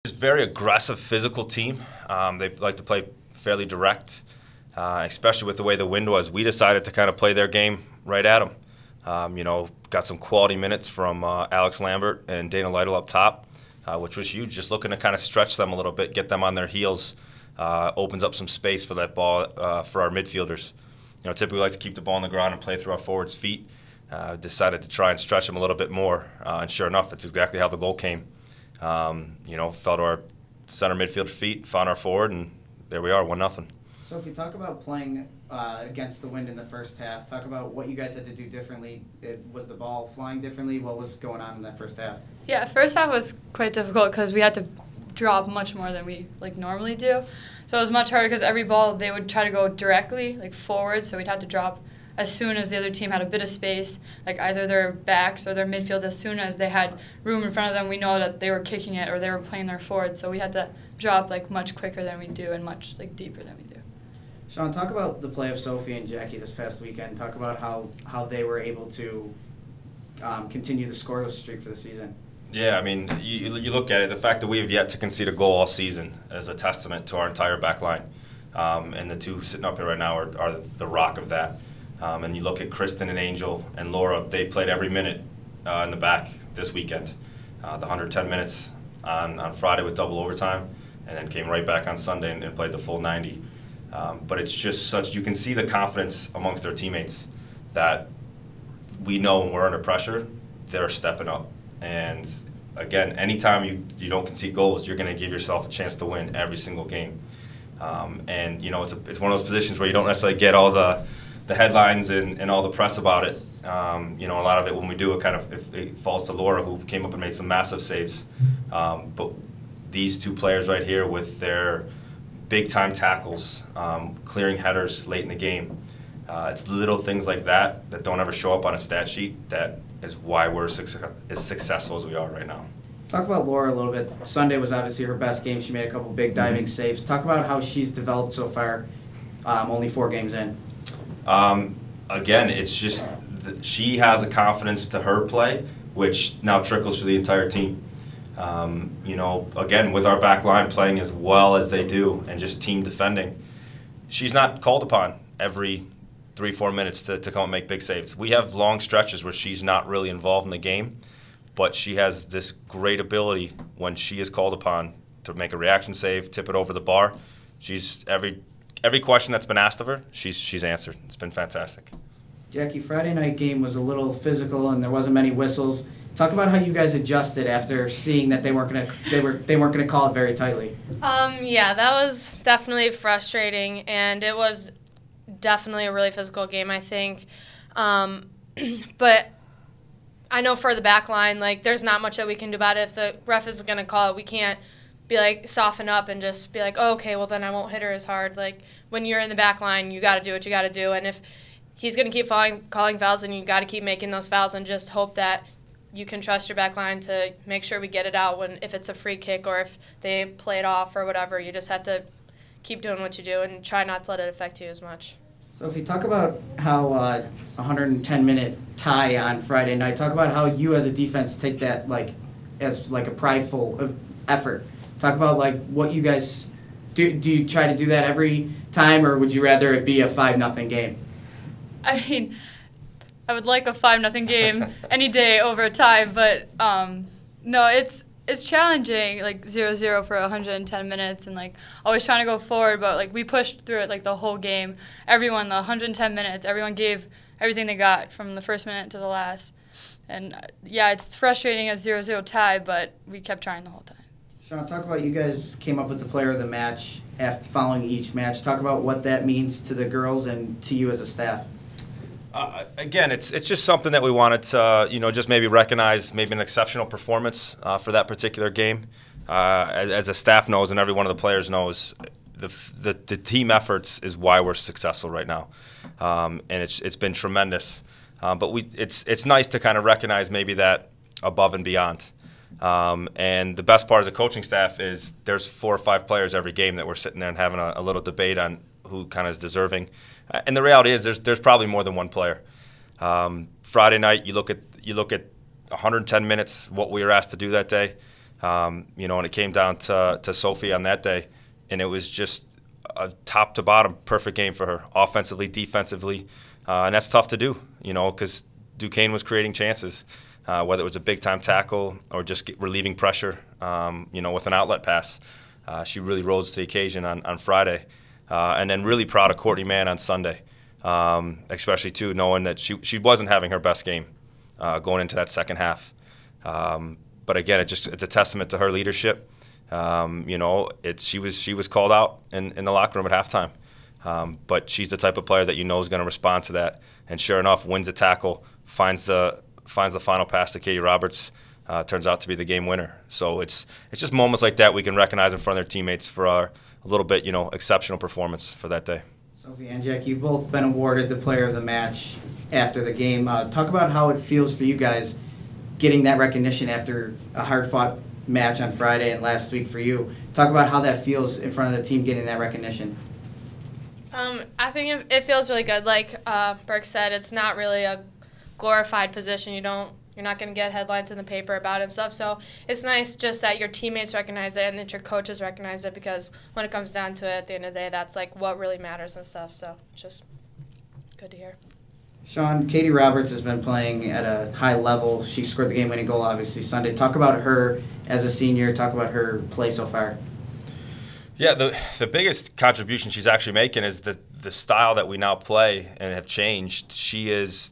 It's a very aggressive, physical team. They like to play fairly direct, especially with the way the wind was. We decided to kind of play their game right at them. Got some quality minutes from Alex Lambert and Dana Lytle up top, which was huge. Just looking to kind of stretch them a little bit, get them on their heels, opens up some space for that ball for our midfielders. Typically we like to keep the ball on the ground and play through our forwards' feet. Decided to try and stretch them a little bit more, and sure enough, it's exactly how the goal came. Fell to our center midfield feet, found our forward, and there we are, 1-0. Sophie, talk about playing against the wind in the first half. Talk about what you guys had to do differently. Was the ball flying differently? What was going on in that first half? Yeah, first half was quite difficult because we had to drop much more than we normally do. So it was much harder because every ball they would try to go directly forward, so we'd have to drop as soon as the other team had a bit of space, either their backs or their midfield. As soon as they had room in front of them, we know that they were kicking it or they were playing their forward. So we had to drop much quicker than we do and much deeper than we do. Sean, talk about the play of Sophie and Jackie this past weekend. Talk about how they were able to continue the scoreless streak for the season. Yeah, I mean, you look at it, the fact that we have yet to concede a goal all season is a testament to our entire back line. And the two sitting up here right now are the rock of that. And you look at Kristen and Angel and Laura, they played every minute in the back this weekend. The 110 minutes on Friday with double overtime, and then came right back on Sunday and played the full 90. But it's just you can see the confidence amongst their teammates that we know when we're under pressure, they're stepping up. And again, anytime you don't concede goals, you're going to give yourself a chance to win every single game. It's one of those positions where you don't necessarily get all the headlines and all the press about it. A lot of it, when we do it, it falls to Laura, who came up and made some massive saves. But these two players right here with their big-time tackles, clearing headers late in the game, it's little things like that don't ever show up on a stat sheet that is why we're as successful as we are right now. Talk about Laura a little bit. Sunday was obviously her best game. She made a couple big diving saves. Talk about how she's developed so far, only 4 games in. Again, it's just she has a confidence to her play, which now trickles through the entire team. Again, with our back line playing as well as they do and just team defending, she's not called upon every 3-4 minutes to come and make big saves. We have long stretches where she's not really involved in the game, but she has this great ability when she is called upon to make a reaction save, tip it over the bar. She's every question that's been asked of her, she's answered. It's been fantastic. Jackie, Friday night game was a little physical and there wasn't many whistles. Talk about how you guys adjusted after seeing that they weren't gonna call it very tightly. Yeah, that was definitely frustrating, and it was definitely a really physical game, I think. But I know for the back line, there's not much that we can do about it. If the ref is gonna call it, we can't be soften up and just be oh, okay, well then I won't hit her as hard. When you're in the back line, you got to do what you got to do, and if he's gonna keep calling fouls, then you got to keep making those fouls and just hope that you can trust your back line to make sure we get it out if it's a free kick or if they play it off or whatever. You just have to keep doing what you do and try not to let it affect you as much. Sophie, talk about how 110-minute tie on Friday night. Talk about how you as a defense take that as a prideful effort. Talk about what you guys do. Do you try to do that every time, or would you rather it be a 5-0 game? I mean, I would like a 5-0 game any day over a tie, but no, it's challenging, 0-0 for 110 minutes and always trying to go forward, but we pushed through it the whole game. Everyone, the 110 minutes, everyone gave everything they got from the first minute to the last. And yeah, it's frustrating as 0-0 tie, but we kept trying the whole time. Sean, talk about you guys came up with the player of the match following each match. Talk about what that means to the girls and to you as a staff. Again, it's just something that we wanted to just maybe recognize maybe an exceptional performance for that particular game. As the staff knows and every one of the players knows, the team efforts is why we're successful right now, and it's been tremendous. But it's nice to kind of recognize maybe that above and beyond. And the best part as a coaching staff is there's 4 or 5 players every game that we're sitting there and having a little debate on who kind of is deserving. And the reality is there's probably more than one player. Friday night, you look at 110 minutes, what we were asked to do that day. You know, and it came down to Sophie on that day, and it was just a top to bottom perfect game for her, offensively, defensively, and that's tough to do, you know, because Duquesne was creating chances, whether it was a big-time tackle or just relieving pressure, you know, with an outlet pass. She really rose to the occasion on Friday. And then really proud of Courtney Mann on Sunday, especially, too, knowing that she wasn't having her best game going into that second half. But, again, it's a testament to her leadership. You know, she was called out in the locker room at halftime. But she's the type of player that you know is going to respond to that. And sure enough, wins the tackle, finds the final pass to Katie Roberts, turns out to be the game winner. So it's just moments like that we can recognize in front of their teammates for a little bit, you know, exceptional performance for that day. Sophie and Jackie, you've both been awarded the player of the match after the game. Talk about how it feels for you guys getting that recognition after a hard-fought match on Friday and last week for you. Talk about how that feels in front of the team getting that recognition. I think it feels really good. Like Burke said, it's not really a glorified position. You're not going to get headlines in the paper about it and stuff. So it's nice just that your teammates recognize it and that your coaches recognize it, because when it comes down to it, at the end of the day, that's like what really matters and stuff. So it's just good to hear. Sean, Katie Roberts has been playing at a high level. She scored the game-winning goal, obviously, Sunday. Talk about her as a senior. Talk about her play so far. Yeah, the biggest contribution she's actually making is the style that we now play and have changed. She is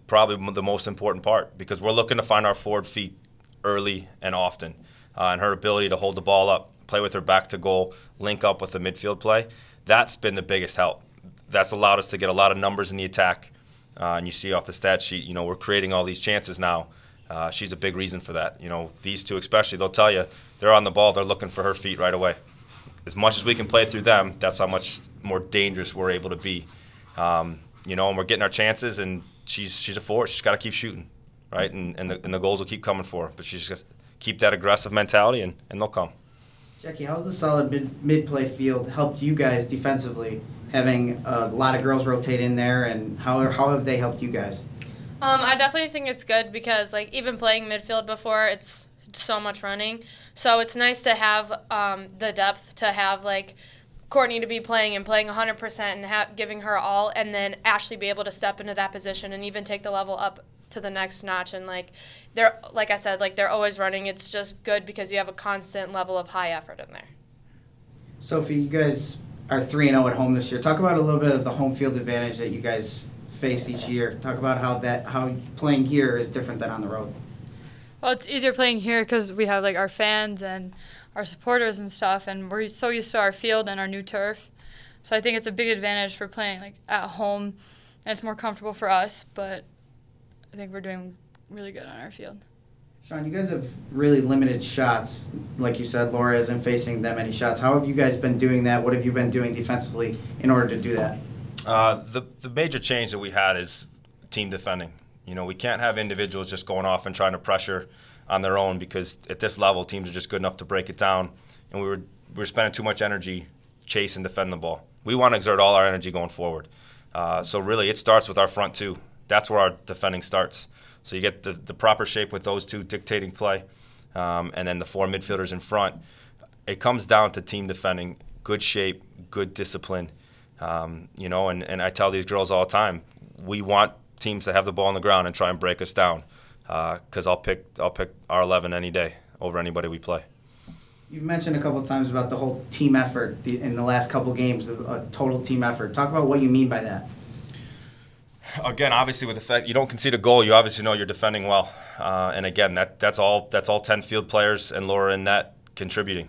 probably the most important part, because we're looking to find our forward feet early and often. And her ability to hold the ball up, play with her back to goal, link up with the midfield play, that's been the biggest help. That's allowed us to get a lot of numbers in the attack. And you see off the stat sheet, you know, we're creating all these chances now. She's a big reason for that. You know, these two especially, they'll tell you they're on the ball, they're looking for her feet right away. As much as we can play through them, that's how much more dangerous we're able to be. You know, and we're getting our chances, and she's a force. She's got to keep shooting, right? And the goals will keep coming for her. But she's just got to keep that aggressive mentality, and they'll come. Jackie, how's the solid mid-play field helped you guys defensively, having a lot of girls rotate in there, and how have they helped you guys? I definitely think it's good because, like, even playing midfield before, it's so much running. So it's nice to have the depth to have, like, Courtney to be playing 100% and giving her all, and then Ashley be able to step into that position and even take the level up to the next notch. And, like, like I said, like, they're always running. It's just good because you have a constant level of high effort in there. Sophie, you guys are 3-0 at home this year. Talk about a little bit of the home field advantage that you guys face each year. Talk about how playing here is different than on the road. Well, it's easier playing here because we have, like, our fans and our supporters and stuff, and we're so used to our field and our new turf. So I think it's a big advantage for playing, like, at home, and it's more comfortable for us, but I think we're doing really good on our field. Sean, you guys have really limited shots. Like you said, Laura isn't facing that many shots. How have you guys been doing that? What have you been doing defensively in order to do that? The major change that we had is team defending. You know, we can't have individuals just going off and trying to pressure on their own, because at this level, teams are just good enough to break it down, and we were spending too much energy chasing defending the ball. We want to exert all our energy going forward. So really, it starts with our front two. That's where our defending starts. So you get the proper shape with those two dictating play, and then the four midfielders in front. It comes down to team defending, good shape, good discipline. You know, and I tell these girls all the time, we want teams to have the ball on the ground and try and break us down, because I'll pick our 11 any day over anybody we play. You've mentioned a couple of times about the whole team effort in the last couple games, a total team effort. Talk about what you mean by that. Again, obviously, with the fact you don't concede a goal, you obviously know you're defending well. And again, that's all 10 field players and Laura in net contributing.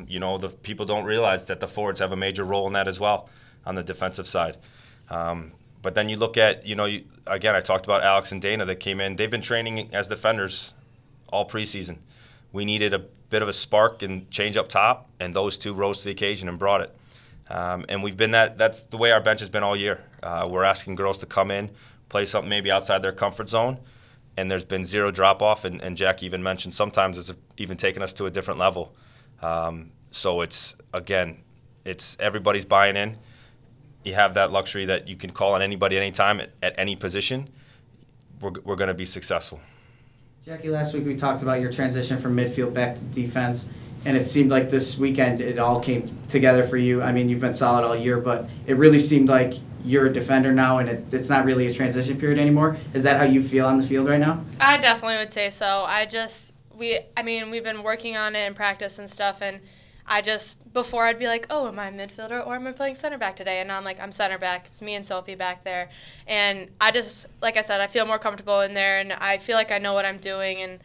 You know, the people don't realize that the forwards have a major role in that as well on the defensive side. But then you look at, you know, again, I talked about Alex and Dana that came in. They've been training as defenders all preseason. We needed a bit of a spark and change up top, and those two rose to the occasion and brought it. And we've been that's the way our bench has been all year. We're asking girls to come in, play something maybe outside their comfort zone, and there's been zero drop-off, and Jack even mentioned sometimes it's even taken us to a different level. So it's everybody's buying in. You have that luxury that you can call on anybody anytime at any position. We're going to be successful. Jackie, last week we talked about your transition from midfield back to defense, and it seemed like this weekend it all came together for you. I mean, you've been solid all year, but it really seemed like you're a defender now, and it's not really a transition period anymore. Is that how you feel on the field right now? I definitely would say so. We've been working on it in practice and stuff, and before I'd be like, oh, am I a midfielder or am I playing center back today? And now I'm like, I'm center back. It's me and Sophie back there. And like I said, I feel more comfortable in there, and I feel like I know what I'm doing, and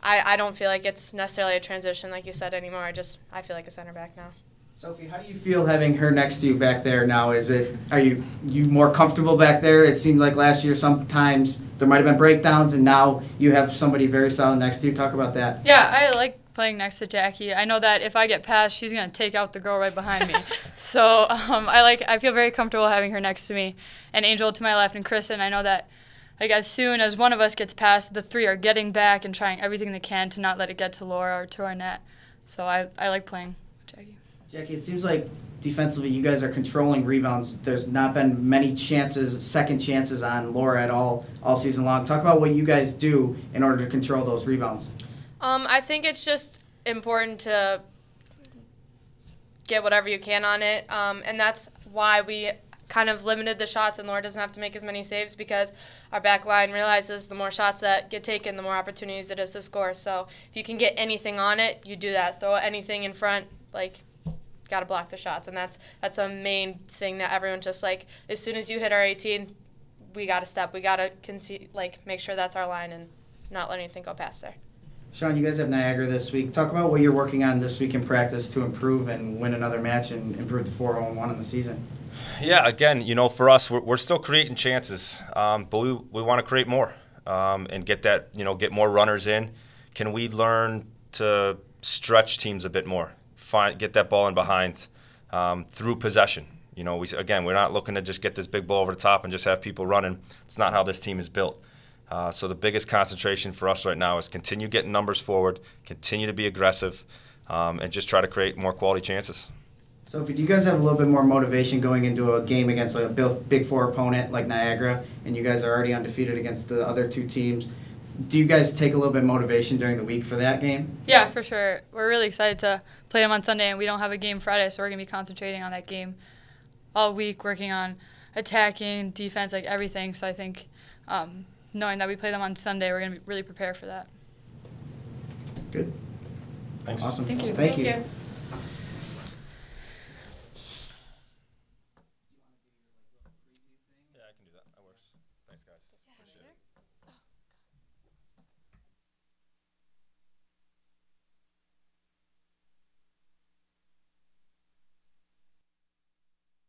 I don't feel like it's necessarily a transition, like you said, anymore. I feel like a center back now. Sophie, how do you feel having her next to you back there now? Are you more comfortable back there? It seemed like last year sometimes there might have been breakdowns, and now you have somebody very solid next to you. Talk about that. Yeah, I like playing next to Jackie. I know that if I get past, she's going to take out the girl right behind me. So I feel very comfortable having her next to me. And Angel to my left and Kristen, I know that as soon as one of us gets past, the three are getting back and trying everything they can to not let it get to Laura or to our net. So I like playing with Jackie. Jackie, it seems like defensively you guys are controlling rebounds. There's not been many second chances on Laura at all season long. Talk about what you guys do in order to control those rebounds. I think it's just important to get whatever you can on it, and that's why we kind of limited the shots, and Laura doesn't have to make as many saves because our back line realizes the more shots that get taken, the more opportunities it is to score. So if you can get anything on it, you do that. Throw anything in front, got to block the shots, and that's a main thing that everyone's just like, as soon as you hit our 18, we got to step. We got to make sure that's our line and not let anything go past there. Sean, you guys have Niagara this week. Talk about what you're working on this week in practice to improve and win another match and improve the 4-0-1 in the season. Yeah, again, for us, we're still creating chances, but we want to create more and get that, get more runners in. Can we learn to stretch teams a bit more? Get that ball in behind through possession. We're not looking to just get this big ball over the top and just have people running. It's not how this team is built. So the biggest concentration for us right now is continue getting numbers forward, continue to be aggressive, and just try to create more quality chances. Sophie, do you guys have a little bit more motivation going into a game against a Big Four opponent like Niagara, and you guys are already undefeated against the other two teams? Do you guys take a little bit of motivation during the week for that game? Yeah, for sure. We're really excited to play them on Sunday, and we don't have a game Friday, so we're going to be concentrating on that game all week, working on attacking, defense, everything. So I think knowing that we play them on Sunday, we're going to be really prepared for that. Good. Thanks. Awesome. Thank you. Thank you.